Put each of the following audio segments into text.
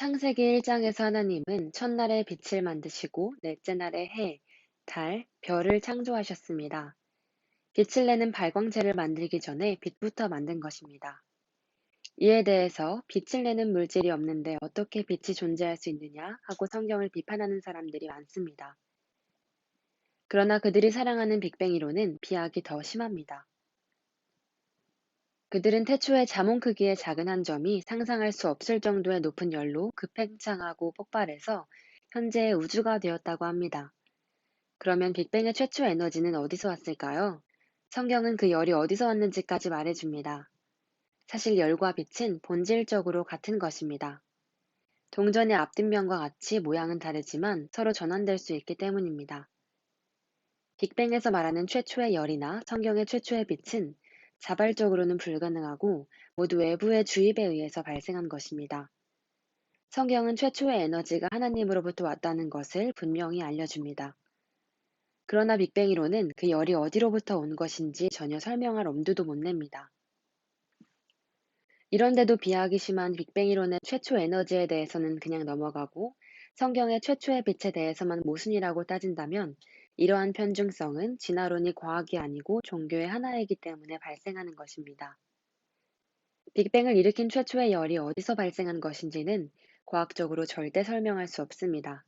창세기 1장에서 하나님은 첫날에 빛을 만드시고 넷째 날에 해, 달, 별을 창조하셨습니다. 빛을 내는 발광체를 만들기 전에 빛부터 만든 것입니다. 이에 대해서 빛을 내는 물질이 없는데 어떻게 빛이 존재할 수 있느냐 하고 성경을 비판하는 사람들이 많습니다. 그러나 그들이 사랑하는 빅뱅 이론은 비약이 더 심합니다. 그들은 태초에 자몽 크기의 작은 한 점이 상상할 수 없을 정도의 높은 열로 급팽창하고 폭발해서 현재의 우주가 되었다고 합니다. 그러면 빅뱅의 최초 에너지는 어디서 왔을까요? 성경은 그 열이 어디서 왔는지까지 말해줍니다. 사실 열과 빛은 본질적으로 같은 것입니다. 동전의 앞뒷면과 같이 모양은 다르지만 서로 전환될 수 있기 때문입니다. 빅뱅에서 말하는 최초의 열이나 성경의 최초의 빛은 자발적으로는 불가능하고 모두 외부의 주입에 의해서 발생한 것입니다. 성경은 최초의 에너지가 하나님으로부터 왔다는 것을 분명히 알려줍니다. 그러나 빅뱅 이론은 그 열이 어디로부터 온 것인지 전혀 설명할 엄두도 못 냅니다. 이런데도 비하하기 심한 빅뱅 이론의 최초 에너지에 대해서는 그냥 넘어가고 성경의 최초의 빛에 대해서만 모순이라고 따진다면 이러한 편중성은 진화론이 과학이 아니고 종교의 하나이기 때문에 발생하는 것입니다. 빅뱅을 일으킨 최초의 열이 어디서 발생한 것인지는 과학적으로 절대 설명할 수 없습니다.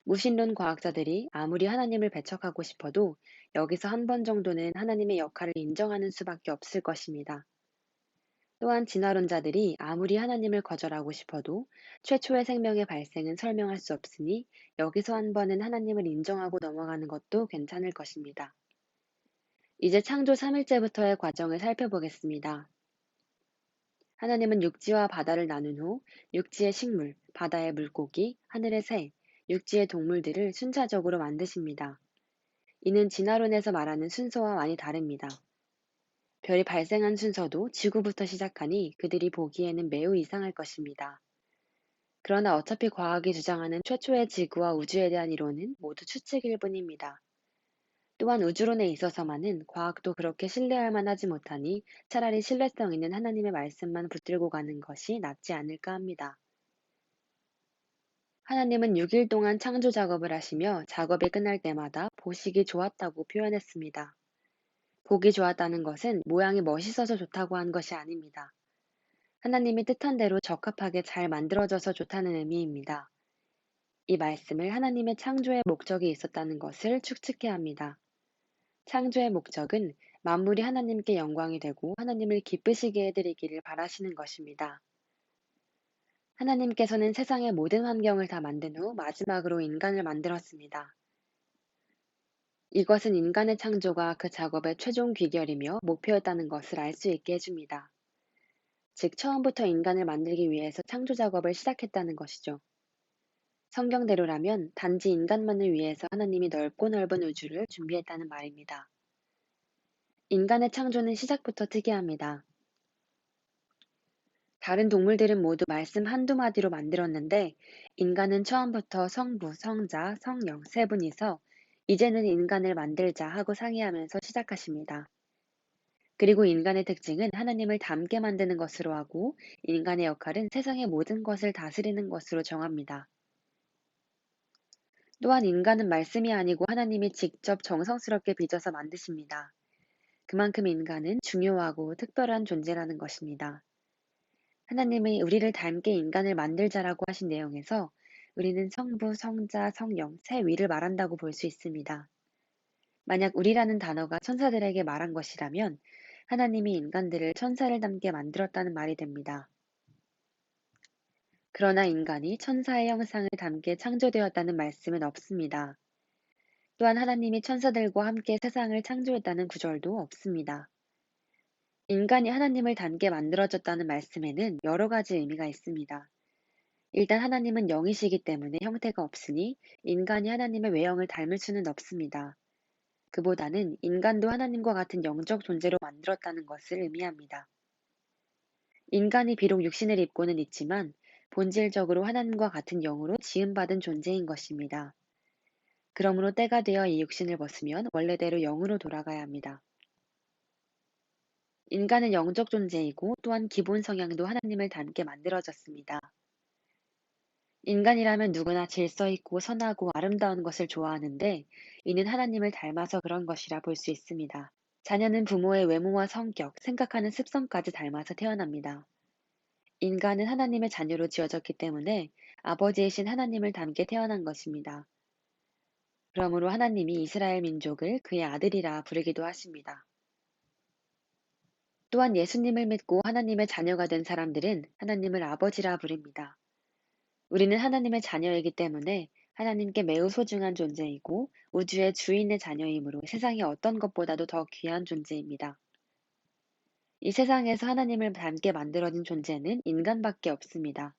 무신론 과학자들이 아무리 하나님을 배척하고 싶어도 여기서 한 번 정도는 하나님의 역할을 인정하는 수밖에 없을 것입니다. 또한 진화론자들이 아무리 하나님을 거절하고 싶어도 최초의 생명의 발생은 설명할 수 없으니 여기서 한 번은 하나님을 인정하고 넘어가는 것도 괜찮을 것입니다. 이제 창조 3일째부터의 과정을 살펴보겠습니다. 하나님은 육지와 바다를 나눈 후 육지의 식물, 바다의 물고기, 하늘의 새, 육지의 동물들을 순차적으로 만드십니다. 이는 진화론에서 말하는 순서와 많이 다릅니다. 별이 발생한 순서도 지구부터 시작하니 그들이 보기에는 매우 이상할 것입니다. 그러나 어차피 과학이 주장하는 최초의 지구와 우주에 대한 이론은 모두 추측일 뿐입니다. 또한 우주론에 있어서만은 과학도 그렇게 신뢰할 만하지 못하니 차라리 신뢰성 있는 하나님의 말씀만 붙들고 가는 것이 낫지 않을까 합니다. 하나님은 6일 동안 창조 작업을 하시며 작업이 끝날 때마다 보시기 좋았다고 표현했습니다. 보기 좋았다는 것은 모양이 멋있어서 좋다고 한 것이 아닙니다. 하나님이 뜻한 대로 적합하게 잘 만들어져서 좋다는 의미입니다. 이 말씀을 하나님의 창조의 목적이 있었다는 것을 축축해 합니다. 창조의 목적은 만물이 하나님께 영광이 되고 하나님을 기쁘시게 해드리기를 바라시는 것입니다. 하나님께서는 세상의 모든 환경을 다 만든 후 마지막으로 인간을 만들었습니다. 이것은 인간의 창조가 그 작업의 최종 귀결이며 목표였다는 것을 알 수 있게 해줍니다. 즉, 처음부터 인간을 만들기 위해서 창조 작업을 시작했다는 것이죠. 성경대로라면 단지 인간만을 위해서 하나님이 넓고 넓은 우주를 준비했다는 말입니다. 인간의 창조는 시작부터 특이합니다. 다른 동물들은 모두 말씀 한두 마디로 만들었는데 인간은 처음부터 성부, 성자, 성령 세 분이서 이제는 인간을 만들자 하고 상의하면서 시작하십니다. 그리고 인간의 특징은 하나님을 닮게 만드는 것으로 하고 인간의 역할은 세상의 모든 것을 다스리는 것으로 정합니다. 또한 인간은 말씀이 아니고 하나님이 직접 정성스럽게 빚어서 만드십니다. 그만큼 인간은 중요하고 특별한 존재라는 것입니다. 하나님이 우리를 닮게 인간을 만들자라고 하신 내용에서 우리는 성부, 성자, 성령, 세 위를 말한다고 볼 수 있습니다. 만약 우리라는 단어가 천사들에게 말한 것이라면 하나님이 인간들을 천사를 닮게 만들었다는 말이 됩니다. 그러나 인간이 천사의 형상을 담게 창조되었다는 말씀은 없습니다. 또한 하나님이 천사들과 함께 세상을 창조했다는 구절도 없습니다. 인간이 하나님을 닮게 만들어졌다는 말씀에는 여러 가지 의미가 있습니다. 일단 하나님은 영이시기 때문에 형태가 없으니 인간이 하나님의 외형을 닮을 수는 없습니다. 그보다는 인간도 하나님과 같은 영적 존재로 만들었다는 것을 의미합니다. 인간이 비록 육신을 입고는 있지만 본질적으로 하나님과 같은 영으로 지음받은 존재인 것입니다. 그러므로 때가 되어 이 육신을 벗으면 원래대로 영으로 돌아가야 합니다. 인간은 영적 존재이고 또한 기본 성향도 하나님을 닮게 만들어졌습니다. 인간이라면 누구나 질서 있고 선하고 아름다운 것을 좋아하는데 이는 하나님을 닮아서 그런 것이라 볼 수 있습니다. 자녀는 부모의 외모와 성격, 생각하는 습성까지 닮아서 태어납니다. 인간은 하나님의 자녀로 지어졌기 때문에 아버지이신 하나님을 닮게 태어난 것입니다. 그러므로 하나님이 이스라엘 민족을 그의 아들이라 부르기도 하십니다. 또한 예수님을 믿고 하나님의 자녀가 된 사람들은 하나님을 아버지라 부릅니다. 우리는 하나님의 자녀이기 때문에 하나님께 매우 소중한 존재이고 우주의 주인의 자녀이므로 세상의 어떤 것보다도 더 귀한 존재입니다. 이 세상에서 하나님을 닮게 만들어진 존재는 인간밖에 없습니다.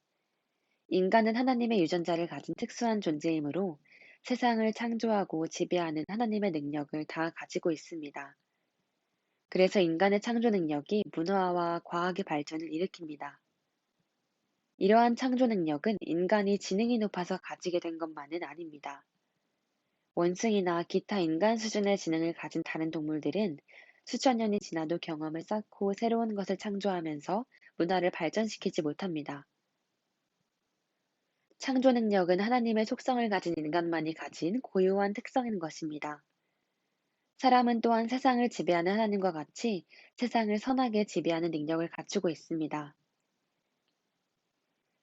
인간은 하나님의 유전자를 가진 특수한 존재이므로 세상을 창조하고 지배하는 하나님의 능력을 다 가지고 있습니다. 그래서 인간의 창조 능력이 문화와 과학의 발전을 일으킵니다. 이러한 창조 능력은 인간이 지능이 높아서 가지게 된 것만은 아닙니다. 원숭이나 기타 인간 수준의 지능을 가진 다른 동물들은 수천 년이 지나도 경험을 쌓고 새로운 것을 창조하면서 문화를 발전시키지 못합니다. 창조 능력은 하나님의 속성을 가진 인간만이 가진 고유한 특성인 것입니다. 사람은 또한 세상을 지배하는 하나님과 같이 세상을 선하게 지배하는 능력을 갖추고 있습니다.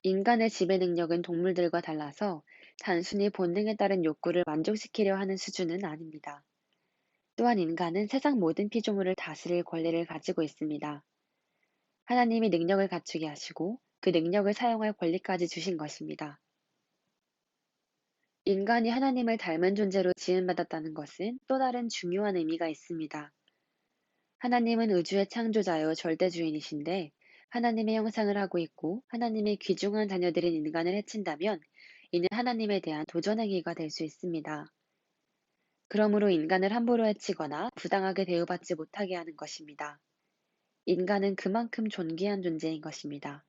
인간의 지배 능력은 동물들과 달라서 단순히 본능에 따른 욕구를 만족시키려 하는 수준은 아닙니다. 또한 인간은 세상 모든 피조물을 다스릴 권리를 가지고 있습니다. 하나님이 능력을 갖추게 하시고 그 능력을 사용할 권리까지 주신 것입니다. 인간이 하나님을 닮은 존재로 지음받았다는 것은 또 다른 중요한 의미가 있습니다. 하나님은 우주의 창조자요 절대주인이신데 하나님의 형상을 하고 있고 하나님의 귀중한 자녀들인 인간을 해친다면 이는 하나님에 대한 도전행위가 될 수 있습니다. 그러므로 인간을 함부로 해치거나 부당하게 대우받지 못하게 하는 것입니다. 인간은 그만큼 존귀한 존재인 것입니다.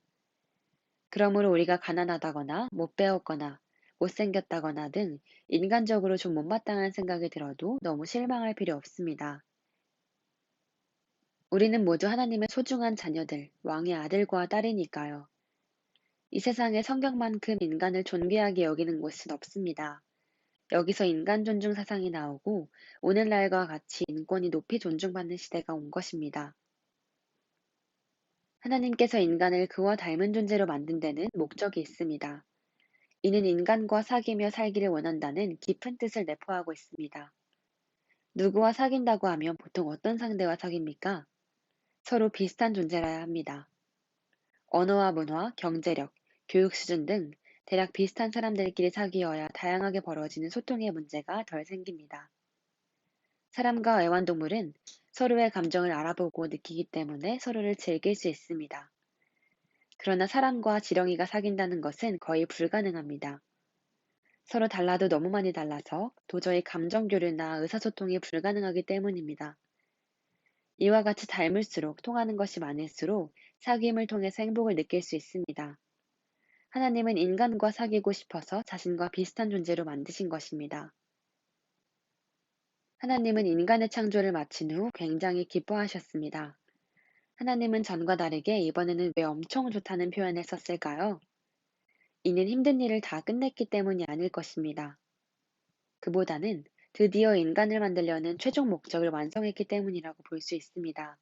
그러므로 우리가 가난하다거나 못 배웠거나 못생겼다거나 등 인간적으로 좀 못마땅한 생각이 들어도 너무 실망할 필요 없습니다. 우리는 모두 하나님의 소중한 자녀들, 왕의 아들과 딸이니까요. 이 세상에 성경만큼 인간을 존귀하게 여기는 곳은 없습니다. 여기서 인간 존중 사상이 나오고 오늘날과 같이 인권이 높이 존중받는 시대가 온 것입니다. 하나님께서 인간을 그와 닮은 존재로 만든 데는 목적이 있습니다. 이는 인간과 사귀며 살기를 원한다는 깊은 뜻을 내포하고 있습니다. 누구와 사귄다고 하면 보통 어떤 상대와 사귑니까? 서로 비슷한 존재라야 합니다. 언어와 문화, 경제력, 교육 수준 등 대략 비슷한 사람들끼리 사귀어야 다양하게 벌어지는 소통의 문제가 덜 생깁니다. 사람과 애완동물은 서로의 감정을 알아보고 느끼기 때문에 서로를 즐길 수 있습니다. 그러나 사람과 지렁이가 사귄다는 것은 거의 불가능합니다. 서로 달라도 너무 많이 달라서 도저히 감정 교류나 의사소통이 불가능하기 때문입니다. 이와 같이 닮을수록 통하는 것이 많을수록 사귐을 통해서 행복을 느낄 수 있습니다. 하나님은 인간과 사귀고 싶어서 자신과 비슷한 존재로 만드신 것입니다. 하나님은 인간의 창조를 마친 후 굉장히 기뻐하셨습니다. 하나님은 전과 다르게 이번에는 왜 엄청 좋다는 표현을 썼을까요? 이는 힘든 일을 다 끝냈기 때문이 아닐 것입니다. 그보다는 드디어 인간을 만들려는 최종 목적을 완성했기 때문이라고 볼 수 있습니다.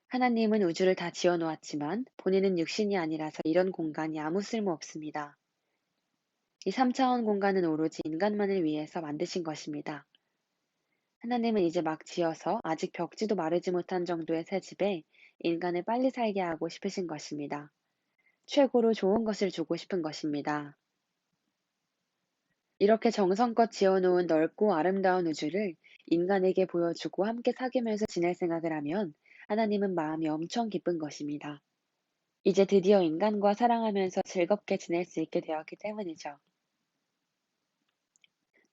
하나님은 우주를 다 지어 놓았지만 본인은 육신이 아니라서 이런 공간이 아무 쓸모 없습니다. 이 3차원 공간은 오로지 인간만을 위해서 만드신 것입니다. 하나님은 이제 막 지어서 아직 벽지도 마르지 못한 정도의 새 집에 인간을 빨리 살게 하고 싶으신 것입니다. 최고로 좋은 것을 주고 싶은 것입니다. 이렇게 정성껏 지어놓은 넓고 아름다운 우주를 인간에게 보여주고 함께 사귀면서 지낼 생각을 하면 하나님은 마음이 엄청 기쁜 것입니다. 이제 드디어 인간과 사랑하면서 즐겁게 지낼 수 있게 되었기 때문이죠.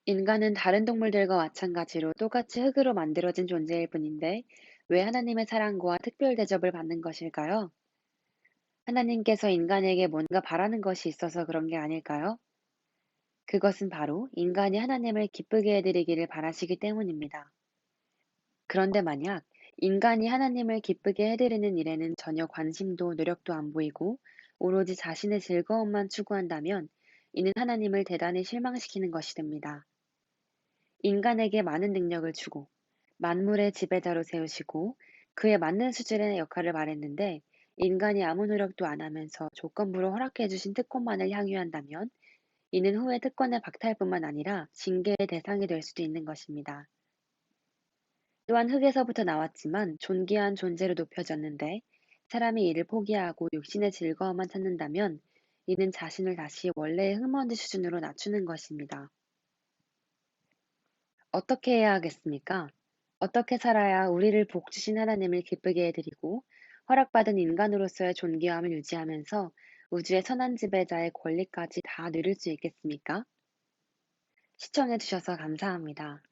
인간은 다른 동물들과 마찬가지로 똑같이 흙으로 만들어진 존재일 뿐인데 왜 하나님의 사랑과 특별 대접을 받는 것일까요? 하나님께서 인간에게 뭔가 바라는 것이 있어서 그런 게 아닐까요? 그것은 바로 인간이 하나님을 기쁘게 해드리기를 바라시기 때문입니다. 그런데 만약 인간이 하나님을 기쁘게 해드리는 일에는 전혀 관심도 노력도 안 보이고 오로지 자신의 즐거움만 추구한다면 이는 하나님을 대단히 실망시키는 것이 됩니다. 인간에게 많은 능력을 주고 만물의 지배자로 세우시고 그에 맞는 수준의 역할을 말했는데 인간이 아무 노력도 안 하면서 조건부로 허락해 주신 특권만을 향유한다면 이는 후에 특권의 박탈뿐만 아니라 징계의 대상이 될 수도 있는 것입니다. 또한 흙에서부터 나왔지만 존귀한 존재로 높여졌는데 사람이 이를 포기하고 육신의 즐거움만 찾는다면 이는 자신을 다시 원래의 흙먼지 수준으로 낮추는 것입니다. 어떻게 해야 하겠습니까? 어떻게 살아야 우리를 복 주신 하나님을 기쁘게 해드리고 허락받은 인간으로서의 존귀함을 유지하면서 우주의 선한 지배자의 권리까지 다 누릴 수 있겠습니까? 시청해주셔서 감사합니다.